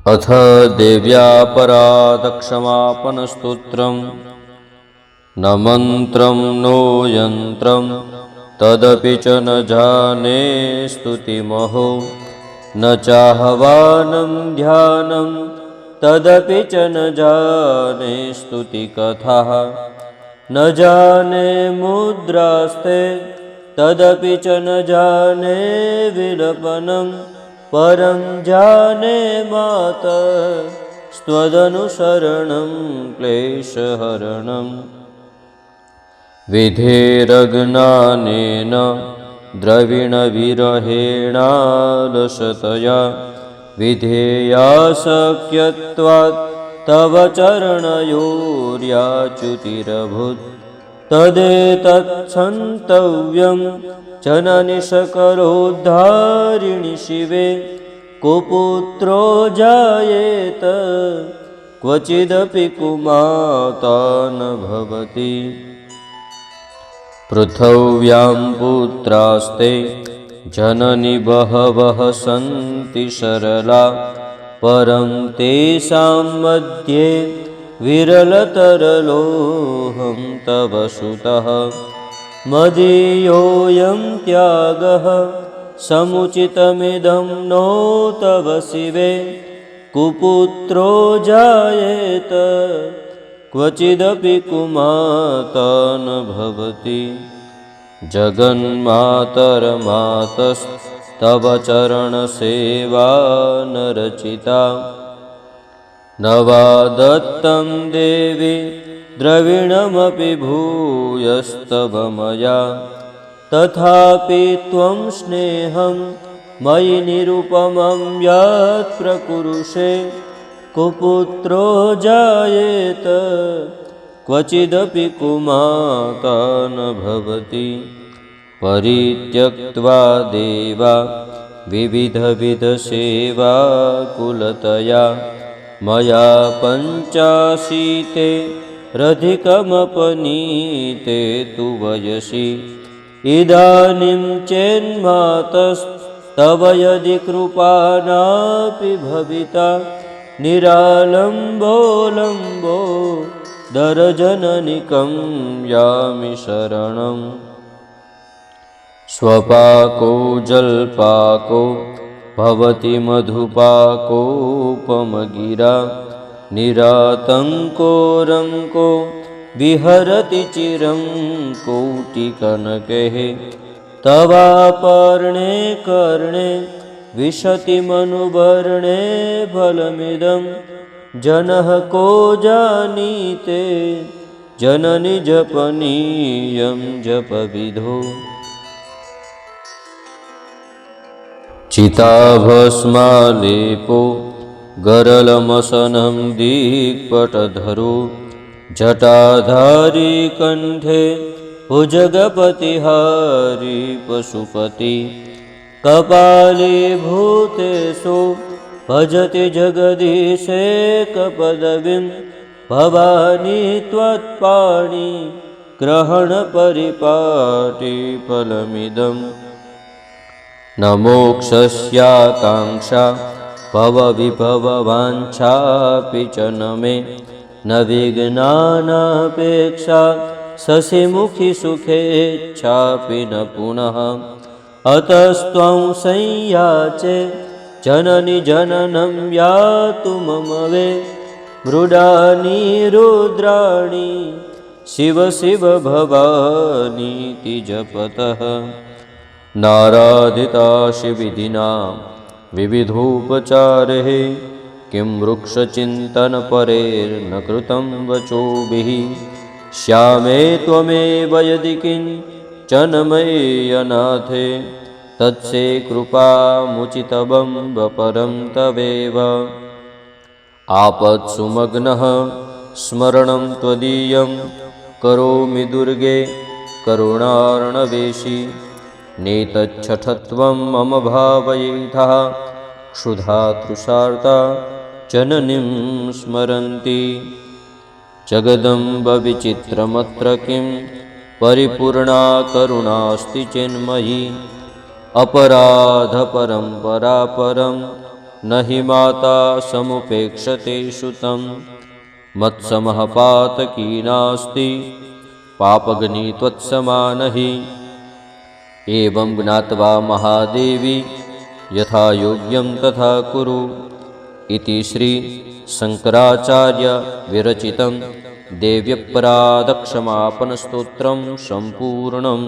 अथ देव्यापराधक्षमापनस्तोत्रम्। न मन्त्रं नो यन्त्रं तदपि च न जाने स्तुतिमहो, न चाह्वानं ध्यानं तदपि च न जाने स्तुतिकथाः, न जाने मुद्रास्ते तदपि च न जाने विलपनं, परं जाने मातः स्त्वदनुसरणं क्लेशहरणम्। विधेरज्ञानेन द्रविणविरहेणालसतया, विधेयाशक्यत्वात् तव चरणयोर्याच्युतिरभूत्। तदेतत्क्षन्तव्यं जननि सकलोद्धारिणि शिवे, कुपुत्रो जायेत क्वचिदपि कुमाता न भवति। पृथिव्यां पुत्रास्ते जननि बहवः सन्ति सरला, परं तेषां मध्ये विरलतरलोऽहं तव सुतः। मदीयोऽयं त्यागः समुचितमिदं नो तव शिवे, कुपुत्रो जायेत क्वचिदपि कुमाता न भवति। जगन्मातर्मातस्तव चरणसेवा न रचिता, न वा दत्तं देवि द्रविणमपि भूयस्तव मया। तथापि त्वं स्नेहं मयि निरुपमं यत् प्रकुरुषे, कुपुत्रो जायेत क्वचिदपि कुमाता न भवति। परित्यक्त्वा देवा विविधविधसेवा कुलतया, मया पञ्चाशीते रधिकमपनीते तु वयसि। इदानीं चेन्मातस्तव यदि कृपा नापि भविता, निरालम्बोऽलम्बो दरजननिकं यामि शरणम्। स्वपाको जल्पाको भवति मधुपाकोपमगिरा, निरातङ्को रङ्को विहरति चिरं कोटिकनकैः। तवापर्णे कर्णे विशति मनुवर्णे फलमिदं, जनः को जानीते जननि जपनीयं जपविधो। चिताभस्मालेपो गरलमसनं दिक्पटधरो, जटाधारी कण्ठे भुजगपतिहारी पशुपति। कपाली भूतेषु भजति जगदीशेकपदवीं, भवानी त्वत्पाणि ग्रहणपरिपाटिफलमिदम्। न मोक्षस्याकाङ्क्षा भवविभववाञ्छापि च न मे, न विज्ञानापेक्षा शशिमुखि सुखेच्छापि न पुनः। अतस्त्वं संयाचे जननि जननं यातु मम वे, मृडानि रुद्राणि शिव शिव भवानीति जपतः। नाराधिता शिविधिना विविधोपचारैः, किं वृक्षचिन्तनपरैर्न कृतं वचोभिः। श्यामे त्वमेव यदि किञ्चन मयि अनाथे, तत्से कृपामुचितवं वपरं तवेव। आपत्सुमग्नः स्मरणं त्वदीयं करोमि दुर्गे करुणार्णवेशि। नेतच्छठत्वं मम भावयेथः, क्षुधातृषार्ता जननीं स्मरन्ति। जगदम्ब विचित्रमत्र किं परिपूर्णा करुणास्ति चिन्मयी। अपराधपरं परापरं न हि माता समुपेक्षते सुतं मत्समः पातकी नास्ति पापग्नि त्वत्समा न हि। एवं ज्ञात्वा महादेवी यथा योग्यं तथा कुरु इति श्री शंकराचार्य विरचितं देव्यपराधक्षमापनस्तोत्रं सम्पूर्णम्।